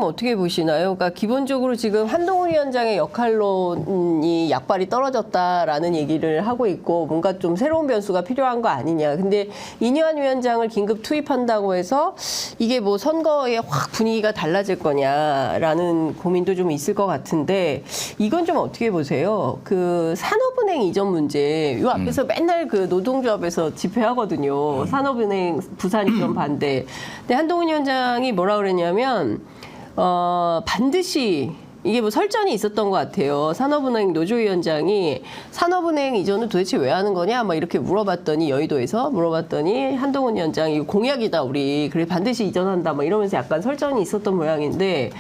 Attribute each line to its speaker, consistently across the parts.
Speaker 1: 어떻게 보시나요? 그러니까 기본적으로 지금 한동훈 위원장의 역할론이 약발이 떨어졌다라는 얘기를 하고 있고 뭔가 좀 새로운 변수가 필요한 거 아니냐. 근데 이뇨한 위원장을 긴급 투입한다고 해서 이게 뭐 선거에 확 분위기가 달라질 거냐라는 고민도 좀 있을 것 같은데 이건 좀 어떻게 보세요? 그 산업은행 이전 문제 요 앞에서 맨날 그 노동조합에서 집회하거든요. 산업은행 부산 이전 반대. 근데 한동훈 위원장이 뭐라 그랬냐면 반드시 이게 뭐 설전이 있었던 것 같아요. 산업은행 노조위원장이 산업은행 이전을 도대체 왜 하는 거냐 막 이렇게 물어봤더니 여의도에서 물어봤더니 한동훈 위원장이 이거 공약이다 우리 그래 반드시 이전한다 막 이러면서 약간 설전이 있었던 모양인데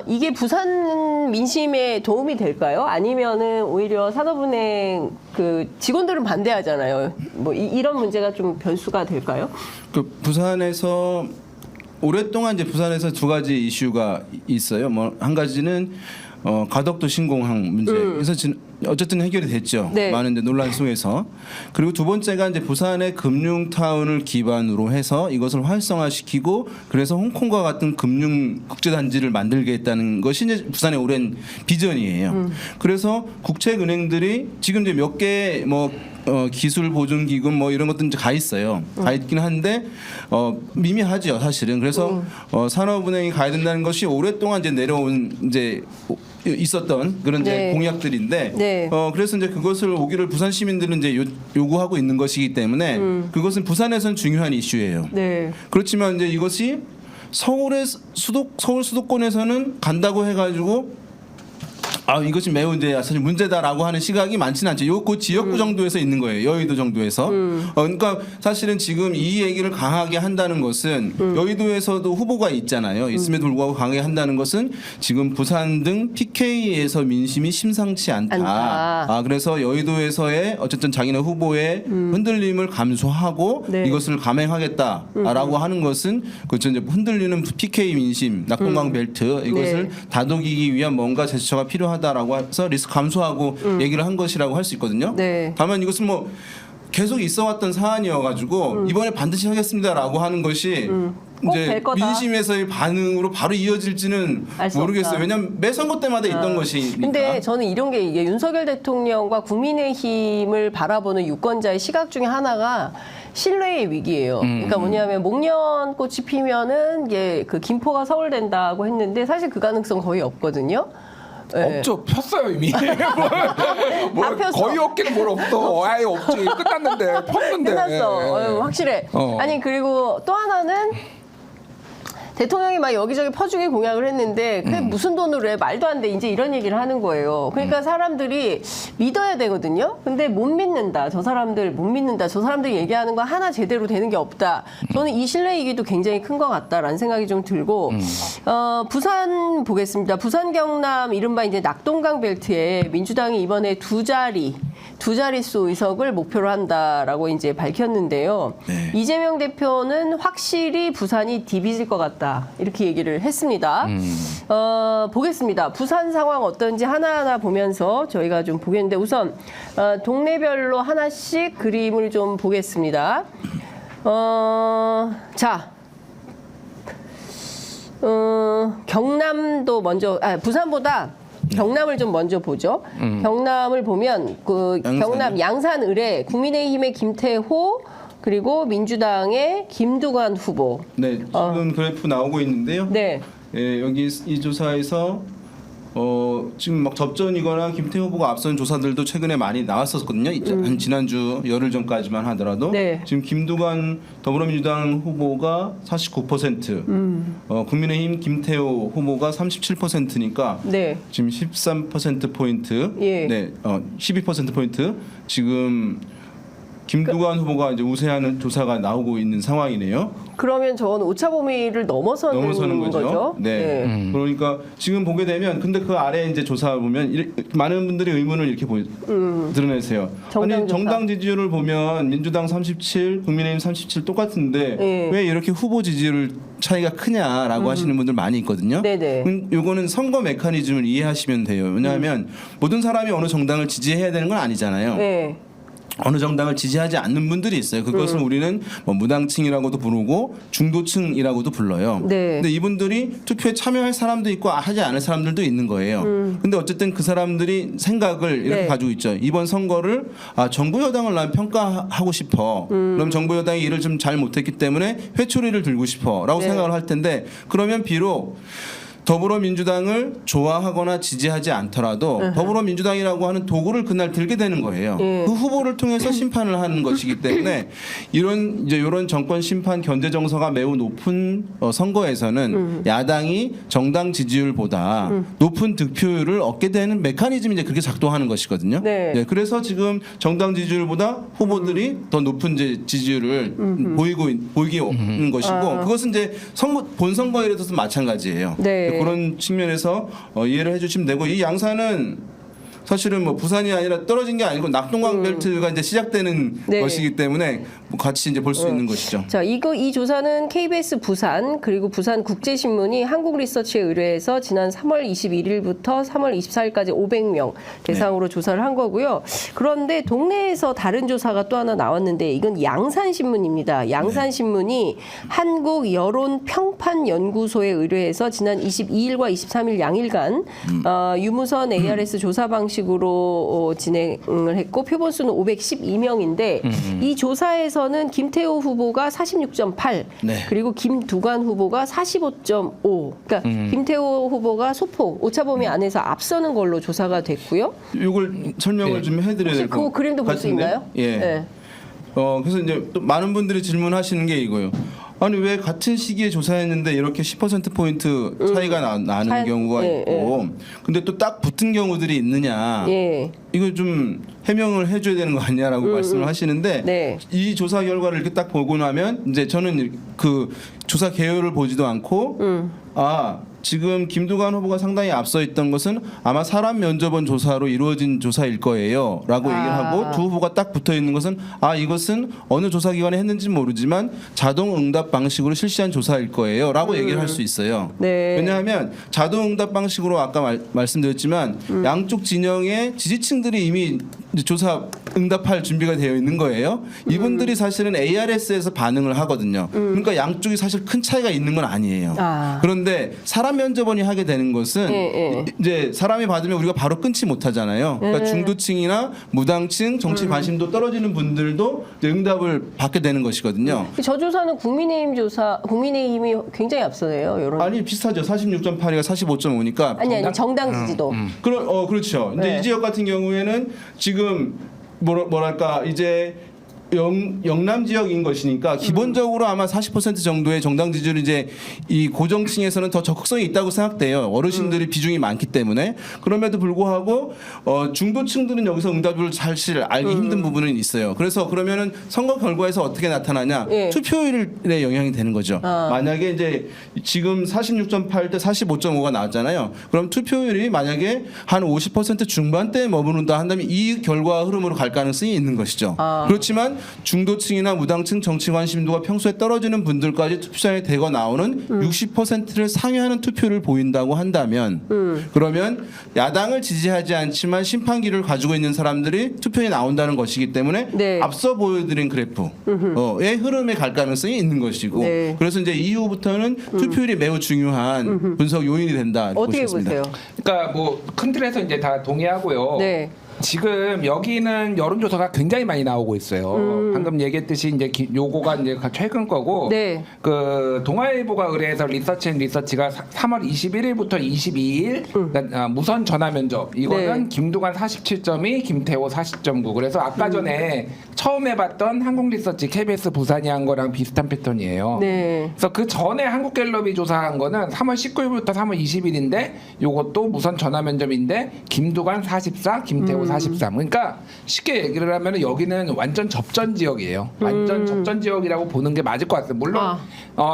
Speaker 1: 이게 부산 민심에 도움이 될까요? 아니면은 오히려 산업은행 그 직원들은 반대하잖아요. 뭐 이런 문제가 좀 변수가 될까요?
Speaker 2: 그 부산에서 오랫동안 이제 부산에서 두 가지 이슈가 있어요. 뭐 한 가지는 가덕도 신공항 문제. 그래서 어쨌든 해결이 됐죠.
Speaker 1: 네.
Speaker 2: 많은 이제 논란 속에서. 그리고 두 번째가 이제 부산의 금융타운을 기반으로 해서 이것을 활성화시키고 그래서 홍콩과 같은 금융 국제단지를 만들겠다는 것이 이제 부산의 오랜 비전이에요. 그래서 국책은행들이 지금 이제 몇 개 뭐 기술 보증 기금 뭐 이런 것들 이제 가 있어요. 가 있긴 한데 미미하죠 사실은. 그래서 산업은행이 가야 된다는 것이 오랫동안 이제 내려온 이제 있었던 그런 이제
Speaker 1: 네.
Speaker 2: 공약들인데
Speaker 1: 네.
Speaker 2: 그래서 이제 그것을 오기를 부산 시민들은 이제 요구하고 있는 것이기 때문에 그것은 부산에서는 중요한 이슈예요.
Speaker 1: 네.
Speaker 2: 그렇지만 이제 이것이 서울 수도권에서는 간다고 해가지고 이것이 매우 이제 사실 문제다라고 하는 시각이 많지는 않죠. 그 지역구 정도에서 있는 거예요. 여의도 정도에서. 그러니까 사실은 지금 이 얘기를 강하게 한다는 것은 여의도에서도 후보가 있잖아요. 있음에도 불구하고 강하게 한다는 것은 지금 부산 등 PK에서 민심이 심상치 않다. 그래서 여의도에서의 어쨌든 자기네 후보의 흔들림을 감수하고
Speaker 1: 네.
Speaker 2: 이것을 감행하겠다라고 하는 것은 그렇죠. 이제 흔들리는 PK 민심, 낙동강 벨트 이것을
Speaker 1: 네.
Speaker 2: 다독이기 위한 뭔가 제스처가 필요하다라고 해서 리스크 감수하고 얘기를 한 것이라고 할 수 있거든요.
Speaker 1: 네.
Speaker 2: 다만 이것은 뭐 계속 있어왔던 사안이어가지고 이번에 반드시 하겠습니다라고 하는 것이 이제
Speaker 1: 될 거다.
Speaker 2: 민심에서의 반응으로 바로 이어질지는
Speaker 1: 알수
Speaker 2: 모르겠어요.
Speaker 1: 없다.
Speaker 2: 왜냐하면 매 선거 때마다 있던 것이니까.
Speaker 1: 근데 저는 이런 게 이게 윤석열 대통령과 국민의힘을 바라보는 유권자의 시각 중에 하나가 신뢰의 위기예요. 그러니까 뭐냐면 목련꽃이 피면은 이게 그 김포가 서울 된다고 했는데 사실 그 가능성 거의 없거든요. 네.
Speaker 3: 없죠. 폈어요 이미.
Speaker 1: 다 폈어.
Speaker 3: 거의 없기는 뭘 없어. 아예 없지. 끝났는데 폈는데.
Speaker 1: 끝났어. 확실해. 아니 그리고 또 하나는 대통령이 막 여기저기 퍼주기 공약을 했는데 그게 무슨 돈으로 해 말도 안 돼 이제 이런 얘기를 하는 거예요. 그러니까 사람들이 믿어야 되거든요. 근데 못 믿는다. 저 사람들 못 믿는다. 저 사람들이 얘기하는 거 하나 제대로 되는 게 없다. 저는 이 신뢰이기도 굉장히 큰 것 같다라는 생각이 좀 들고 부산 보겠습니다. 부산 경남 이른바 이제 낙동강 벨트에 민주당이 이번에 두 자릿수 의석을 목표로 한다라고 이제 밝혔는데요.
Speaker 2: 네.
Speaker 1: 이재명 대표는 확실히 부산이 디비질 것 같다. 이렇게 얘기를 했습니다. 보겠습니다. 부산 상황 어떤지 하나하나 보면서 저희가 좀 보겠는데 우선 동네별로 하나씩 그림을 좀 보겠습니다. 자. 경남도 먼저 부산보다 경남을 좀 먼저 보죠. 경남을 보면 그 경남 양산 의뢰 국민의힘의 김태호 그리고 민주당의 김두관 후보.
Speaker 2: 네, 지금 그래프 나오고 있는데요.
Speaker 1: 네.
Speaker 2: 예, 여기 이 조사에서 지금 막 접전이거나 김태호 후보가 앞선 조사들도 최근에 많이 나왔었거든요. 한 지난주 열흘 전까지만 하더라도
Speaker 1: 네.
Speaker 2: 지금 김두관 더불어민주당 후보가 49%, 국민의힘 김태호 후보가 37%니까
Speaker 1: 네.
Speaker 2: 지금 13% 포인트,
Speaker 1: 예.
Speaker 2: 네, 12% 포인트 지금. 김두관 후보가 이제 우세하는 조사가 나오고 있는 상황이네요.
Speaker 1: 그러면 저건 오차 범위를 넘어서는
Speaker 2: 거죠. 네. 그러니까 지금 보게 되면 근데 그 아래 이제 조사 보면 많은 분들이 의문을 이렇게 드러내세요.
Speaker 1: 정당
Speaker 2: 아니 정당 지지율을 보면 민주당 37, 국민의힘 37 똑같은데 왜 이렇게 후보 지지율 차이가 크냐라고 하시는 분들 많이 있거든요.
Speaker 1: 네네.
Speaker 2: 요거는 선거 메커니즘을 이해하시면 돼요. 왜냐하면 모든 사람이 어느 정당을 지지해야 되는 건 아니잖아요.
Speaker 1: 네.
Speaker 2: 어느 정당을 지지하지 않는 분들이 있어요. 그것을 우리는 뭐 무당층이라고도 부르고 중도층이라고도 불러요.
Speaker 1: 네.
Speaker 2: 근데 이분들이 투표에 참여할 사람도 있고 하지 않을 사람들도 있는 거예요. 근데 어쨌든 그 사람들이 생각을 이렇게
Speaker 1: 네.
Speaker 2: 가지고 있죠. 이번 선거를 정부 여당을 난 평가하고 싶어. 그럼 정부 여당이 일을 좀 잘 못했기 때문에 회초리를 들고 싶어라고
Speaker 1: 네.
Speaker 2: 생각을 할 텐데 그러면 비록 더불어민주당을 좋아하거나 지지하지 않더라도 더불어민주당이라고 하는 도구를 그날 들게 되는 거예요.
Speaker 1: 예.
Speaker 2: 그 후보를 통해서 심판을 하는 것이기 때문에 이런 정권 심판 견제 정서가 매우 높은 선거에서는 야당이 정당 지지율보다 높은 득표율을 얻게 되는 메커니즘이 이제 그렇게 작동하는 것이거든요.
Speaker 1: 네.
Speaker 2: 예, 그래서 지금 정당 지지율보다 후보들이 더 높은 이제 지지율을 보이게 있는 것이고 그것은 이제 본 선거에서도 마찬가지예요.
Speaker 1: 네.
Speaker 2: 그런 측면에서 이해를 해주시면 되고 이 양산은 사실은 뭐 부산이 아니라 떨어진 게 아니고 낙동강 벨트가 이제 시작되는
Speaker 1: 네.
Speaker 2: 것이기 때문에 뭐 같이 이제 볼 수 있는 것이죠.
Speaker 1: 자, 이 조사는 KBS 부산 그리고 부산 국제신문이 한국리서치에 의뢰해서 지난 3월 21일부터 3월 24일까지 500명 대상으로 조사를 한 거고요. 그런데 동네에서 다른 조사가 또 하나 나왔는데 이건 양산신문입니다. 양산신문이 한국여론평판연구소에 의뢰해서 지난 22일과 23일 양일간 유무선 ARS 조사 방식으로 진행을 했고 표본수는 512명인데 이 조사에서는 김태호 후보가 46.8
Speaker 2: 네.
Speaker 1: 그리고 김두관 후보가 45.5 그러니까 김태호 후보가 소폭 오차범위 안에서 앞서는 걸로 조사가 됐고요.
Speaker 2: 이걸 설명을
Speaker 3: 네.
Speaker 2: 좀 해드려야
Speaker 1: 혹시
Speaker 2: 될 것
Speaker 1: 그 그림도 볼 수
Speaker 2: 같은데?
Speaker 1: 있나요?
Speaker 2: 예.
Speaker 1: 네.
Speaker 2: 그래서 이제 또 많은 분들이 질문하시는 게 이거예요. 아니 왜 같은 시기에 조사했는데 이렇게 10%포인트 차이가 나는 경우가
Speaker 1: 예,
Speaker 2: 있고 근데 또 딱 붙은 경우들이 있느냐
Speaker 1: 예.
Speaker 2: 이거 좀 해명을 해줘야 되는 거 아니냐라고 말씀을 하시는데
Speaker 1: 네.
Speaker 2: 이 조사 결과를 이렇게 딱 보고 나면 이제 저는 그 조사 개요를 보지도 않고 지금 김두관 후보가 상당히 앞서 있던 것은 아마 사람 면접원 조사로 이루어진 조사일 거예요 라고 얘기를 하고 두 후보가 딱 붙어 있는 것은 이것은 어느 조사기관에 했는지 모르지만 자동 응답 방식으로 실시한 조사일 거예요 라고 얘기를 할 수 있어요.
Speaker 1: 네.
Speaker 2: 왜냐하면 자동 응답 방식으로 아까 말씀드렸지만 양쪽 진영의 지지층들이 이미 이제 조사 응답할 준비가 되어 있는 거예요. 이분들이 사실은 ARS에서 반응을 하거든요. 그러니까 양쪽이 사실 큰 차이가 있는 건 아니에요. 그런데 사람 면접원이 하게 되는 것은 이제 사람이 받으면 우리가 바로 끊지 못하잖아요. 그러니까 중도층이나 무당층, 정치 관심도 떨어지는 분들도 이제 응답을 받게 되는 것이거든요.
Speaker 1: 저 조사는 국민의힘이 굉장히 앞서네요. 여론.
Speaker 2: 아니 비슷하죠. 46.8이가 45.5니까
Speaker 1: 아니 정당 지지도.
Speaker 2: 그렇죠. 근데
Speaker 1: 네.
Speaker 2: 이 지역 같은 경우에는 지금 뭐랄까 이제 영남 지역인 것이니까 기본적으로 아마 40% 정도의 정당 지지율이 이제 이 고정층에서는 더 적극성이 있다고 생각돼요. 어르신들이 비중이 많기 때문에 그럼에도 불구하고 중도층들은 여기서 응답을 사실 알기 힘든 부분은 있어요. 그래서 그러면은 선거 결과에서 어떻게 나타나냐?
Speaker 1: 예.
Speaker 2: 투표율에 영향이 되는 거죠. 만약에 이제 지금 46.8 대 45.5가 나왔잖아요. 그럼 투표율이 만약에 한 50% 중반대에 머무른다 한다면 이 결과 흐름으로 갈 가능성이 있는 것이죠. 그렇지만 중도층이나 무당층 정치 관심도가 평소에 떨어지는 분들까지 투표장에 대거 나오는 60%를 상회하는 투표를 보인다고 한다면 그러면 야당을 지지하지 않지만 심판기를 가지고 있는 사람들이 투표에 나온다는 것이기 때문에
Speaker 1: 네.
Speaker 2: 앞서 보여드린 그래프의 흐름에 갈 가능성이 있는 것이고
Speaker 1: 네.
Speaker 2: 그래서 이제 이후부터는 투표율이 매우 중요한 분석 요인이 된다. 이렇게
Speaker 1: 어떻게
Speaker 2: 보시겠습니다.
Speaker 1: 보세요?
Speaker 3: 그러니까 뭐 큰 틀에서 이제 다 동의하고요.
Speaker 1: 네.
Speaker 3: 지금 여기는 여론조사가 굉장히 많이 나오고 있어요. 방금 얘기했듯이 이제 요거가 이제 최근 거고,
Speaker 1: 네.
Speaker 3: 그 동아일보가 의뢰해서 리서치가 3월 21일부터 22일 그러니까 무선 전화 면접 이거는
Speaker 1: 네.
Speaker 3: 김두관 47.2, 김태호 40.9. 그래서 아까 전에 처음 해봤던 한국리서치 KBS 부산이 한 거랑 비슷한 패턴이에요.
Speaker 1: 네.
Speaker 3: 그래서 그 전에 한국갤럽이 조사한 거는 3월 19일부터 3월 20일인데 요것도 무선 전화 면접인데 김두관 44, 김태호 43. 그러니까 쉽게 얘기를 하면 여기는 완전 접전 지역이에요. 완전 접전 지역이라고 보는 게 맞을 것 같아요. 물론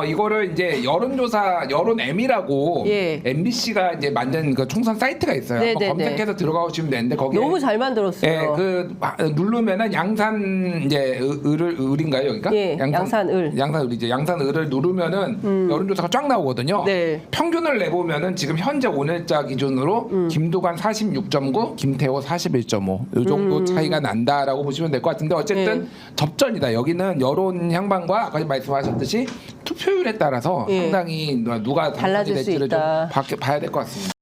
Speaker 3: 이거를 이제 여론조사 여론M이라고
Speaker 1: 예.
Speaker 3: MBC가 이제 만든 그 총선 사이트가 있어요.
Speaker 1: 네네네.
Speaker 3: 한번 검색해서 들어가시면 되는데 거기에
Speaker 1: 너무 잘 만들었어요.
Speaker 3: 예, 누르면은 양산 이제 을인가요 여기가?
Speaker 1: 예, 양산을.
Speaker 3: 양산을이제 양산을을 누르면은 여론조사가 쫙 나오거든요.
Speaker 1: 네.
Speaker 3: 평균을 내보면은 지금 현재 오늘자 기준으로 김두관 46.9, 김태호 41.9. 51.5 이 정도 차이가 난다라고 보시면 될 것 같은데 어쨌든 접전이다. 여기는 여론 향방과 아까 말씀하셨듯이 투표율에 따라서 상당히 누가
Speaker 1: 달라질 수
Speaker 3: 당선이 될지를 좀
Speaker 1: 있다.
Speaker 3: 봐야 될 것 같습니다.